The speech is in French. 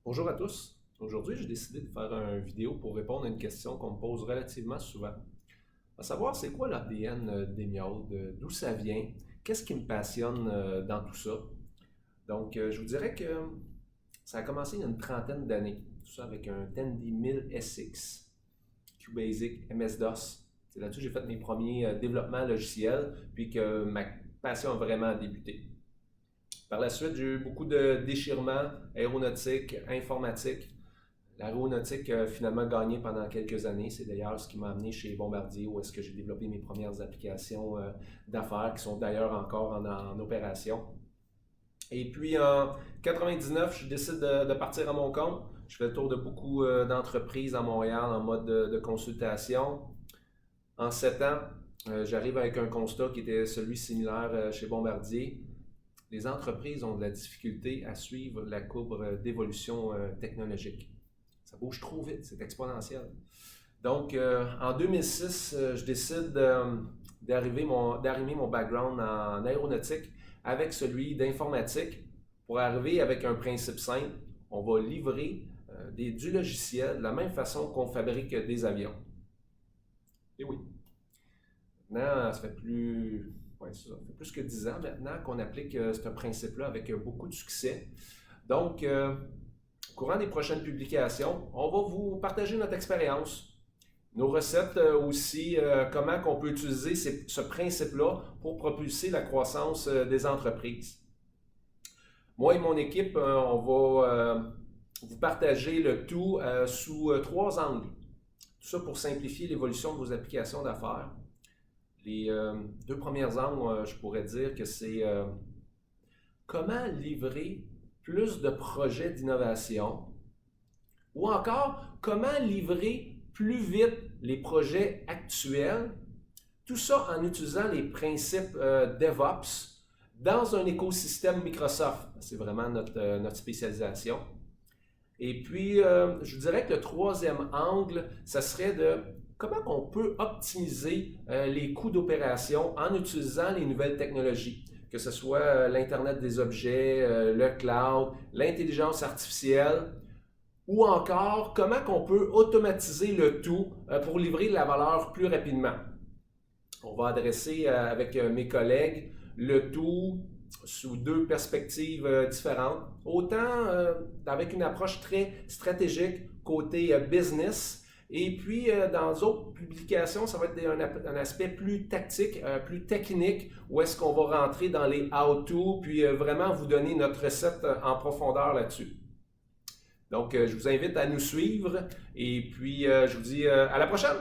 Bonjour à tous. Aujourd'hui, j'ai décidé de faire une vidéo pour répondre à une question qu'on me pose relativement souvent. À savoir, c'est quoi l'ADN d'Emiaud, d'où ça vient, qu'est-ce qui me passionne dans tout ça. Donc, je vous dirais que ça a commencé il y a une trentaine d'années, tout ça avec un Tandy 1000 SX, QBasic, MS-DOS. C'est là-dessus que j'ai fait mes premiers développements logiciels, puis que ma passion a vraiment débuté. Par la suite, j'ai eu beaucoup de déchirements aéronautiques, informatiques. L'aéronautique a finalement gagné pendant quelques années. C'est d'ailleurs ce qui m'a amené chez Bombardier, où est-ce que j'ai développé mes premières applications d'affaires, qui sont d'ailleurs encore en opération. Et puis en 99, je décide de partir à mon compte. Je fais le tour de beaucoup d'entreprises à Montréal en mode de consultation. En 7 ans, j'arrive avec un constat qui était celui similaire chez Bombardier. Les entreprises ont de la difficulté à suivre la courbe d'évolution technologique. Ça bouge trop vite, c'est exponentiel. Donc, en 2006, je décide d'arriver mon background en aéronautique avec celui d'informatique pour arriver avec un principe simple. On va livrer du logiciel de la même façon qu'on fabrique des avions. Et oui. Maintenant, ça fait plus que 10 ans maintenant qu'on applique ce principe-là avec beaucoup de succès. Donc, au courant des prochaines publications, on va vous partager notre expérience, nos recettes aussi, comment on peut utiliser ce principe-là pour propulser la croissance des entreprises. Moi et mon équipe, on va vous partager le tout sous 3 angles. Tout ça pour simplifier l'évolution de vos applications d'affaires. Les 2 premières angles, je pourrais dire que c'est comment livrer plus de projets d'innovation ou encore comment livrer plus vite les projets actuels, tout ça en utilisant les principes DevOps dans un écosystème Microsoft. C'est vraiment notre spécialisation. Et puis, je vous dirais que le 3e angle, ça serait de comment on peut optimiser les coûts d'opération en utilisant les nouvelles technologies, que ce soit l'Internet des objets, le cloud, l'intelligence artificielle, ou encore comment on peut automatiser le tout pour livrer de la valeur plus rapidement. On va adresser avec mes collègues le tout sous 2 perspectives différentes, autant avec une approche très stratégique côté business, et puis dans d'autres publications, ça va être un aspect plus tactique, plus technique, où est-ce qu'on va rentrer dans les how-to, puis vraiment vous donner notre recette en profondeur là-dessus. Donc, je vous invite à nous suivre, et puis je vous dis à la prochaine!